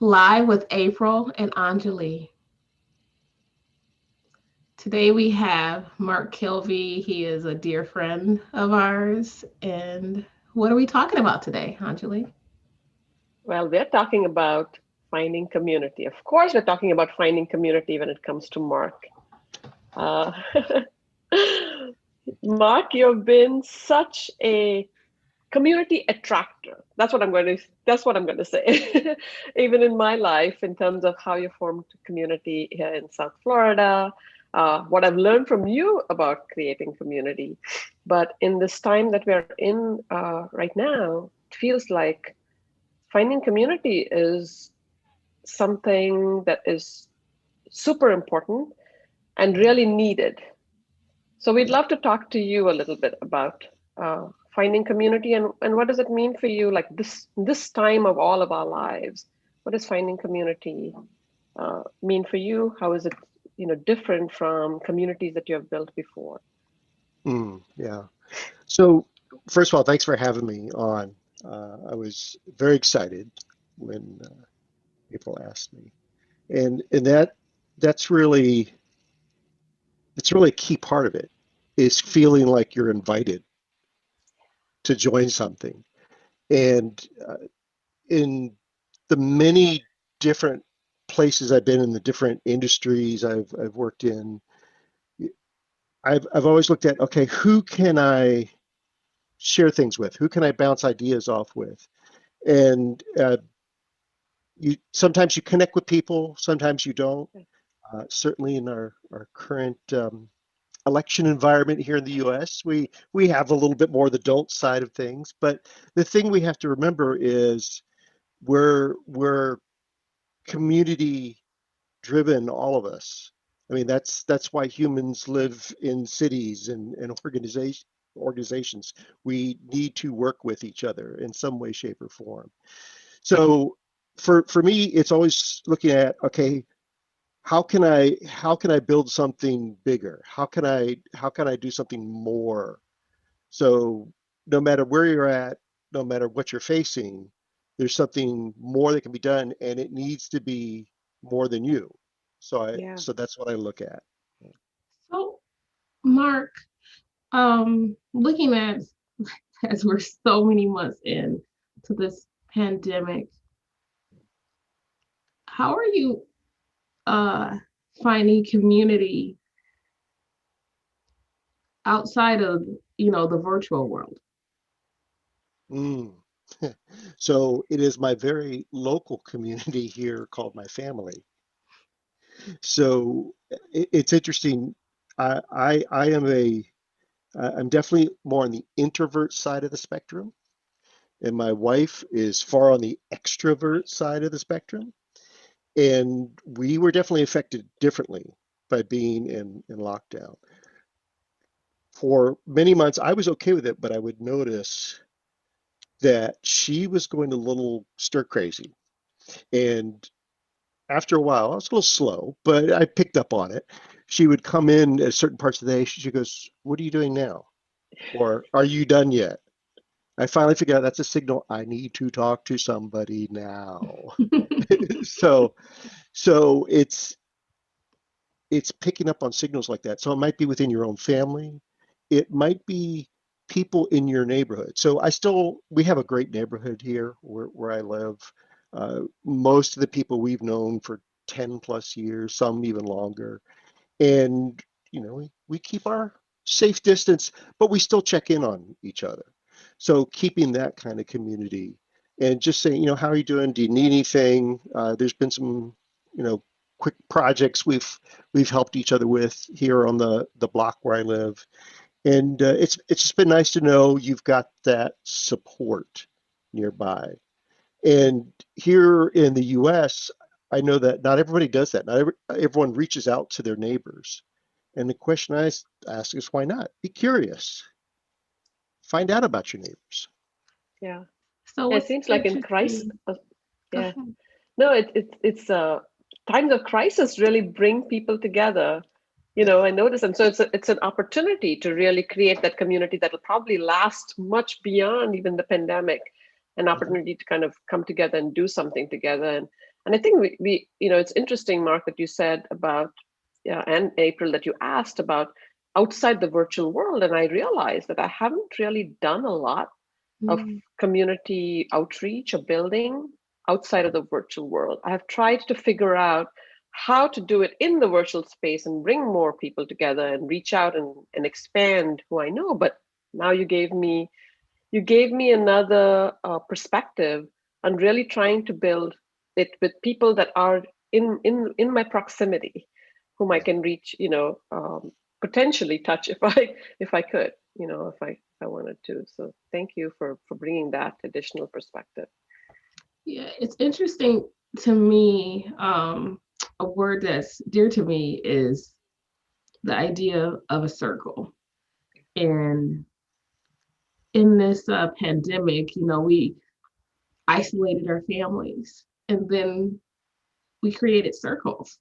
live with April and Anjali. Today we have Mark Kilby. He is a dear friend of ours. And what are we talking about today, Anjali? Well, we're talking about finding community. Of course, we're talking about finding community when it comes to Mark. Uh, Mark, you've been such a community attractor. That's what I'm going to say. Even in my life, in terms of how you formed community here in South Florida, what I've learned from you about creating community. But in this time that we're in right now, it feels like finding community is something that is super important and really needed. So we'd love to talk to you a little bit about finding community and what does it mean for you, like this time of all of our lives. What does finding community mean for you? How is it, different from communities that you have built before? Yeah. So, first of all, thanks for having me on. I was very excited when April asked me, and that's really it's really a key part of it is feeling like you're invited to join something. And in the many different places I've been in, the different industries I've worked in, I've always looked at, okay, who can I share things with? Who can I bounce ideas off with? And you sometimes you connect with people, sometimes you don't. Certainly in our current election environment here in the U.S., we have a little bit more the don't side of things. But the thing we have to remember is we're community driven, all of us. I mean, that's why humans live in cities and organizations. We need to work with each other in some way, shape, or form. So for me, it's always looking at, okay, how can I build something bigger? How can I do something more? So no matter where you're at, no matter what you're facing, there's something more that can be done, and it needs to be more than you. Yeah. So that's what I look at. So, Mark, looking at as we're so many months in to this pandemic, how are you uh finding community outside of the virtual world? Mm. So it is my very local community here called my family. So it's interesting. I am I'm definitely more on the introvert side of the spectrum, and my wife is far on the extrovert side of the spectrum. And we were definitely affected differently by being in lockdown. For many months, I was okay with it, but I would notice that she was going a little stir crazy. And after a while, I was a little slow, but I picked up on it. She would come in at certain parts of the day. She goes, "What are you doing now?" Or "Are you done yet?" I finally figured out that's a signal I need to talk to somebody now. So so it's picking up on signals like that. So it might be within your own family. It might be people in your neighborhood. So we have a great neighborhood here where I live. Most of the people we've known for 10 plus years, some even longer. And, we keep our safe distance, but we still check in on each other. So keeping that kind of community and just saying, how are you doing? Do you need anything? There's been some, quick projects we've helped each other with here on the block where I live, and it's just been nice to know you've got that support nearby. And here in the U.S., I know that not everybody does that. Not everyone reaches out to their neighbors. And the question I ask is, why not? Be curious. Find out about your neighbors. Yeah. So Yeah, it what's seems like in crisis. interesting? Go Yeah. ahead. No, it's times of crisis really bring people together. Yeah. I notice, and so it's an opportunity to really create that community that will probably last much beyond even the pandemic. an opportunity to kind of come together and do something together. And I think we it's interesting, Mark, that you said about, yeah, and April, that you asked about outside the virtual world. And I realized that I haven't really done a lot of Mm. community outreach or building outside of the virtual world. I have tried to figure out how to do it in the virtual space and bring more people together and reach out and expand who I know. But now you gave me another perspective on really trying to build it with people that are in my proximity, whom I Yeah. can reach, potentially touch if I could, if I wanted to. So thank you for bringing that additional perspective. Yeah, it's interesting to me. A word that's dear to me is the idea of a circle. And in this pandemic, we isolated our families and then we created circles.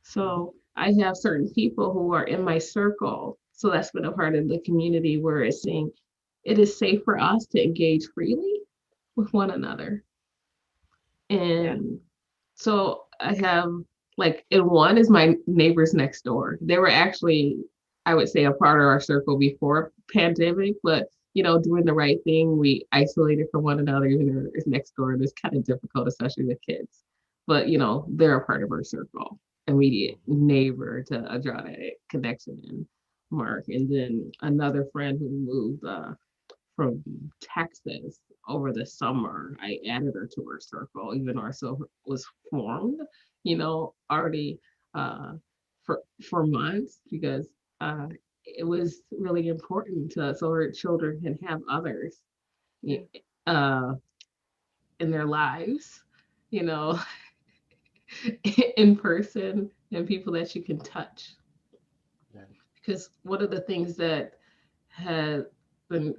Mhm. So I have certain people who are in my circle. So that's been a part of the community where it's saying it is safe for us to engage freely with one another. Yeah. And so I have and one is my neighbors next door. They were actually, I would say, a part of our circle before pandemic, but doing the right thing, we isolated from one another, even though it's next door. And it's kind of difficult, especially with kids. But they're a part of our circle, immediate neighbor to draw that connection in, Mark. And then another friend who moved from Texas over the summer. I added her to our circle, even though our circle was formed, already uh, for months, because uh, it was really important to us so our children can have others Yeah. uh, in their lives, you know, in person, and people that you can touch. Yeah. Because one of the things that has been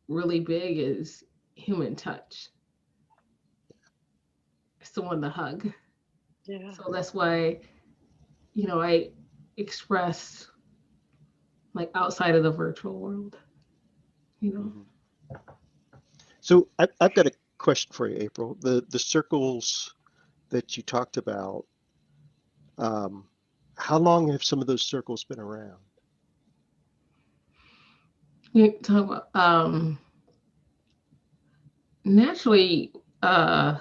really big is human touch, someone to hug. Yeah. So that's why, I express like outside of the virtual world, you know. Mhm. So I've got a question for you, April. The circles that you talked about, um, how long have some of those circles been around? You talk about naturally, uh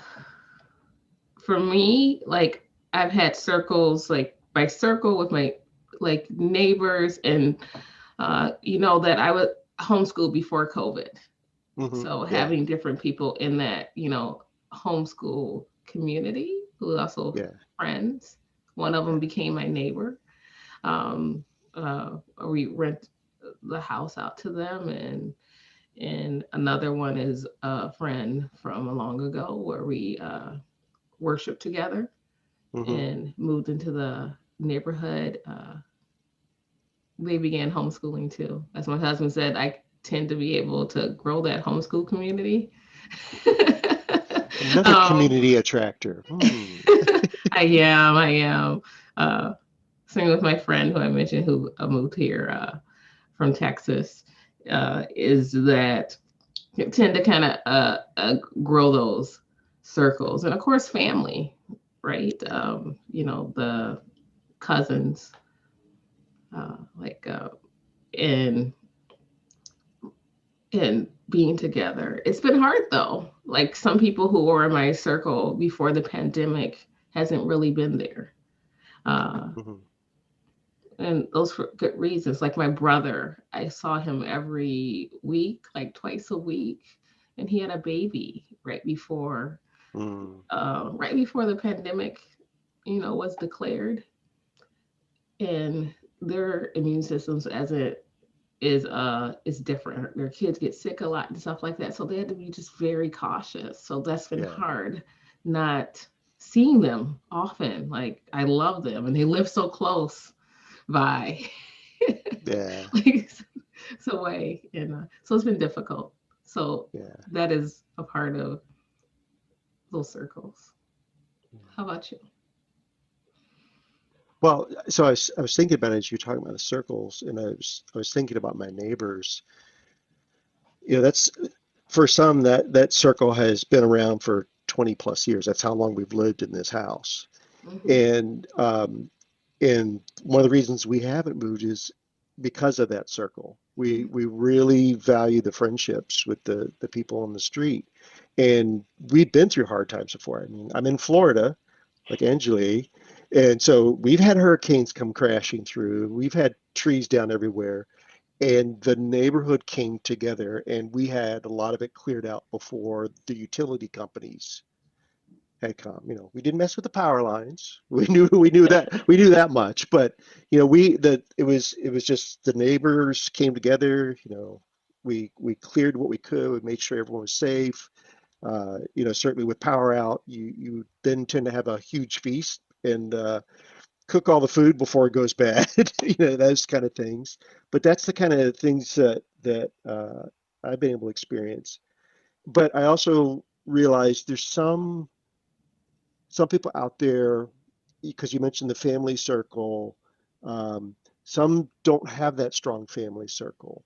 for me, like I've had circles, like my circle with my like neighbors, and that I would homeschool before COVID. So Yeah. having different people in that, homeschool community who are also Yeah. friends. One of them Yeah. became my neighbor. Um, we rent the house out to them, and another one is a friend from a long ago where we worshiped together hmm and moved into the neighborhood. They began homeschooling too. As my husband said, I tend to be able to grow that homeschool community. Another um, community attractor. Hmm. I am. Uh, Same with my friend who I mentioned who moved here from Texas, is that you tend to kind of grow those circles. And of course, family, right? Yeah. The cousins, like, and and being together. It's been hard though. Like some people who were in my circle before the pandemic hasn't really been there. Uh, hmm and those for good reasons. Like my brother, I saw him every week, like twice a week, and he had a baby Mm. right before the pandemic, was declared. And their immune systems, as it is different. Their kids get sick a lot and stuff like that, so they had to be just very cautious. So that's been Yeah. hard, not seeing them often. Like I love them, and they live so close by. Yeah. Like so way, and so it's been difficult. So Yeah. that is a part of those circles. How about you? Well, so I was thinking about it as you were talking about the circles, and I was thinking about my neighbors. That's for some, that circle has been around for 20 plus years. That's how long we've lived in this house. Hmm. And one of the reasons we haven't moved is because of that circle. We Hmm. we really value the friendships with the people on the street, and we've been through hard times before. I mean, I'm in Florida, like Anjali, and so we've had hurricanes come crashing through. We've had trees down everywhere, and the neighborhood came together, and we had a lot of it cleared out before the utility companies had come. We didn't mess with the power lines. We knew that much, but it was just the neighbors came together. We cleared what we could. We made sure everyone was safe. Certainly with power out, you then tend to have a huge feast and cook all the food before it goes bad. Those kind of things. But that's the kind of things that I've been able to experience. But I also realized there's some people out there, because you mentioned the family circle, um, some don't have that strong family circle.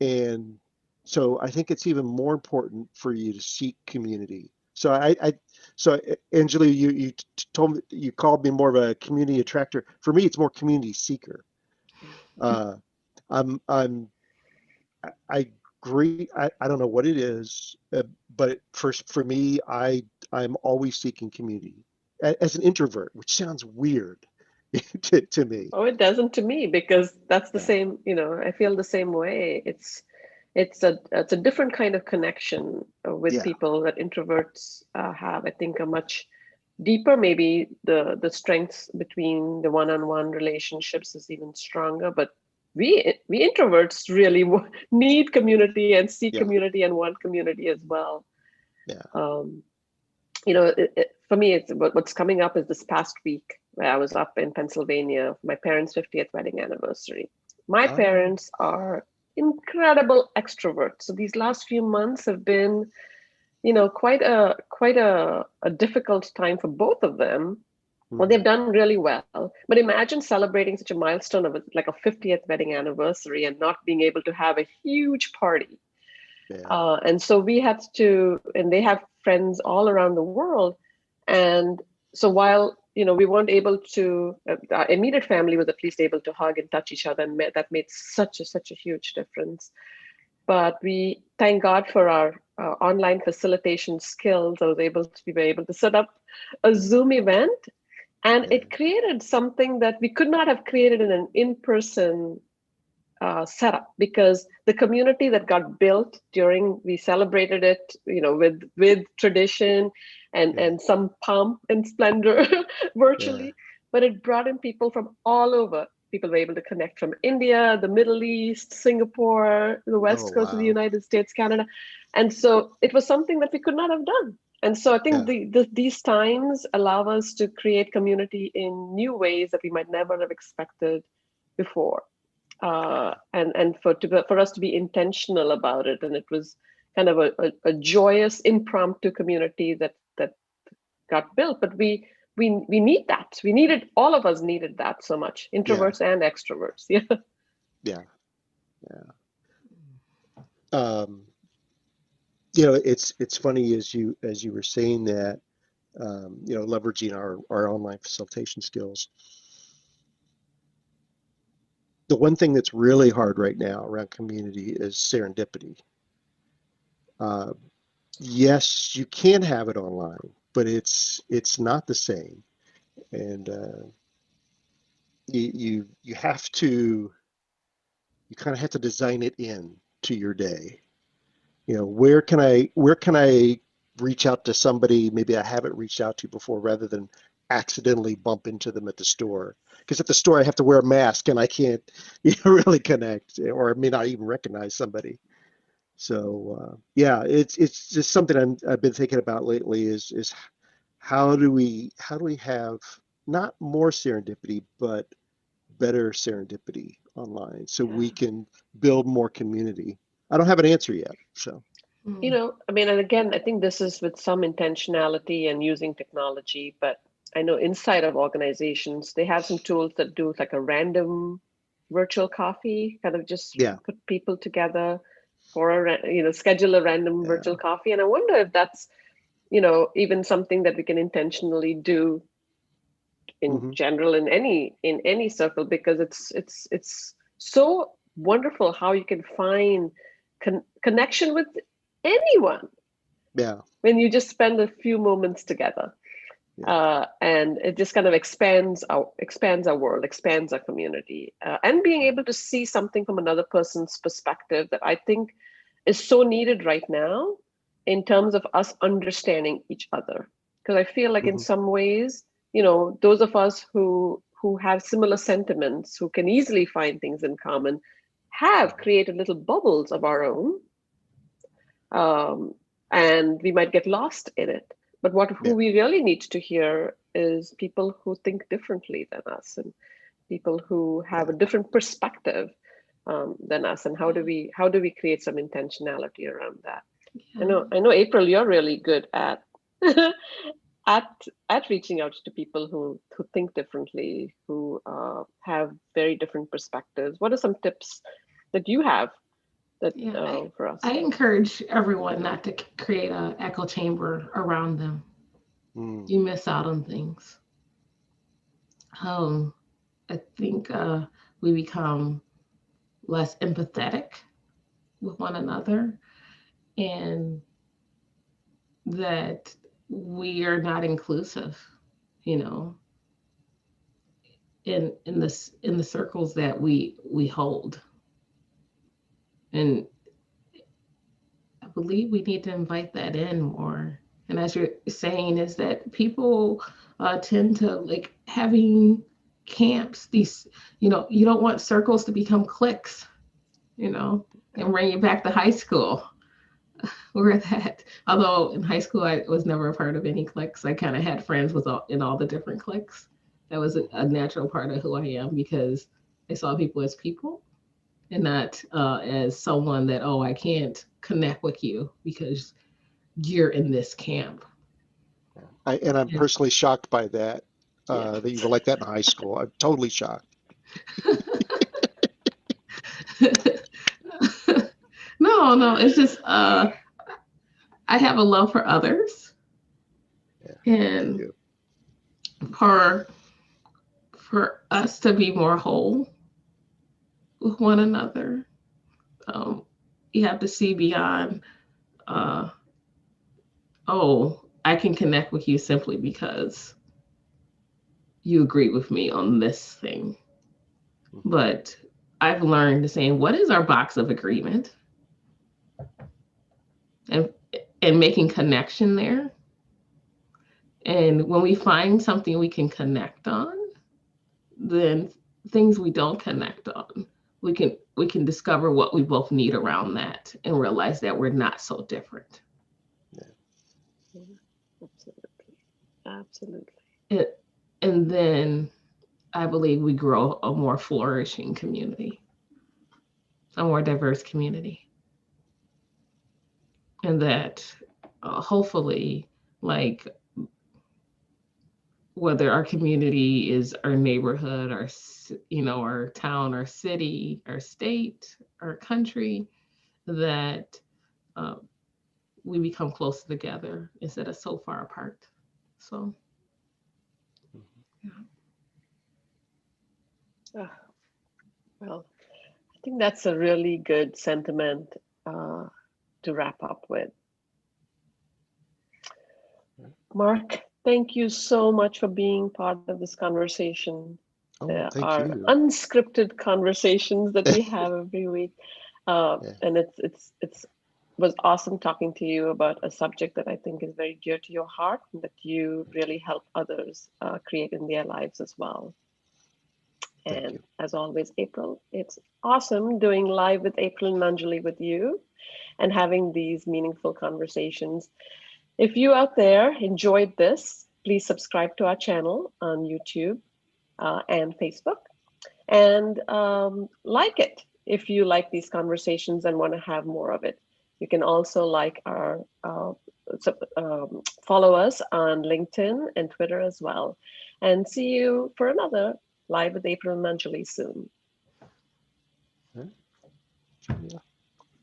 And so I think it's even more important for you to seek community. So Angela, you told me, you called me more of a community attractor. For me, it's more community seeker. Uh, I agree. I don't know what it is, but for me, I'm always seeking community as an introvert, which sounds weird to me. Oh, it doesn't to me because that's the Yeah, same, I feel the same way. It's a different kind of connection with yeah, people that introverts have. I think a much deeper, maybe the strengths between the one-on-one relationships is even stronger, but we introverts really need community and seek yeah, community and want community as well. yeah. Um, for me, it's what's coming up is this past week where I was up in Pennsylvania for my parents' 50th wedding anniversary. My Oh, parents are incredible extroverts. So these last few months have been, quite a difficult time for both of them. Well, mhm, they've done really well. But imagine celebrating such a milestone of like a 50th wedding anniversary and not being able to have a huge party. yeah, And so we had to, and they have friends all around the world. And so while, we weren't able to, our immediate family was at least able to hug and touch each other, and that made such a huge difference. But we thank God for our online facilitation skills. I was able to be able to set up a Zoom event, and yeah, it created something that we could not have created in an in-person setup, because the community that got built during, we celebrated it, with tradition and yeah, some pomp and splendor yeah. virtually, but it brought in people from all over. People were able to connect from India, the Middle East, Singapore, the Oh, west coast of the wow. United States, Canada. And so it was something that we could not have done. And so I think Yeah, these times allow us to create community in new ways that we might never have expected before. And for us to be intentional about it, and it was kind of a joyous impromptu community that got built. But we need that. We needed, all of us needed that so much, yeah, introverts and extroverts. Yeah. yeah, yeah. Um, it's funny as you were saying that, leveraging our online facilitation skills. The one thing that's really hard right now around community is serendipity. Uh, yes, you can have it online, but it's not the same, and you have to you kind of have to design it in to your day. Where can I reach out to somebody maybe I haven't reached out to before, rather than accidentally bump into them at the store? Because at the store I have to wear a mask and I can't really connect, or I may not even recognize somebody. So yeah, it's just something I've been thinking about lately, is how do we have not more serendipity, but better serendipity online, so we Yeah. can build more community. I don't have an answer yet, so I mean, and again, I think this is with some intentionality and using technology, but I know inside of organizations, they have some tools that do like a random virtual coffee, kind of just yeah, put people together. for schedule a random virtual coffee. And I wonder if that's, even something that we can intentionally do in general in any circle, because it's so wonderful how you can find connection with anyone when you just spend a few moments together. And it just kind of expands our world, expands our community, and being able to see something from another person's perspective that I think is so needed right now in terms of us understanding each other. Because I feel like in some ways, those of us who have similar sentiments, who can easily find things in common, have created little bubbles of our own, and we might get lost in it. But who we really need to hear is people who think differently than us, and people who have a different perspective than us. And how do we create some intentionality around that? I know, April, you're really good at at reaching out to people who think differently, who have very different perspectives. What are some tips that you have for us? I encourage everyone not to create an echo chamber around them. You miss out on things. I think we become less empathetic with one another, and that we are not inclusive, in the circles that we hold. And I believe we need to invite that in more. And as you're saying, is that people tend to like having camps, these, you don't want circles to become cliques, and bring you back to high school. Where that, although in high school I was never a part of any cliques, I kind of had friends in all the different cliques. That was a natural part of who I am, because I saw people as people and not as someone that, I can't connect with you because you're in this camp. I'm personally shocked by that, that you were like that in high school. I'm totally shocked. No, it's just I have a love for others, and for us to be more whole with one another, you have to see beyond. I can connect with you simply because you agree with me on this thing. But I've learned to say, what is our box of agreement? And making connection there. And when we find something we can connect on, then things we don't connect on, we can discover what we both need around that and realize that we're not so different. Absolutely. And then I believe we grow a more flourishing community, a more diverse community. And that hopefully, like, whether our community is our neighborhood, our town, our city, our state, our country, that we become closer together instead of so far apart. So, well, I think that's a really good sentiment to wrap up with. Mark, thank you so much for being part of this conversation. Thank our you. Unscripted conversations that we have every week. And it was awesome talking to you about a subject that I think is very dear to your heart, and that you really help others create in their lives as well. And as always, April, it's awesome doing Live with April and Anjali with you and having these meaningful conversations. If you out there enjoyed this, please subscribe to our channel on YouTube and Facebook, and like it if you like these conversations and want to have more of it. You can also follow us on LinkedIn and Twitter as well. And see you for another Live with April and Anjali soon. Yeah.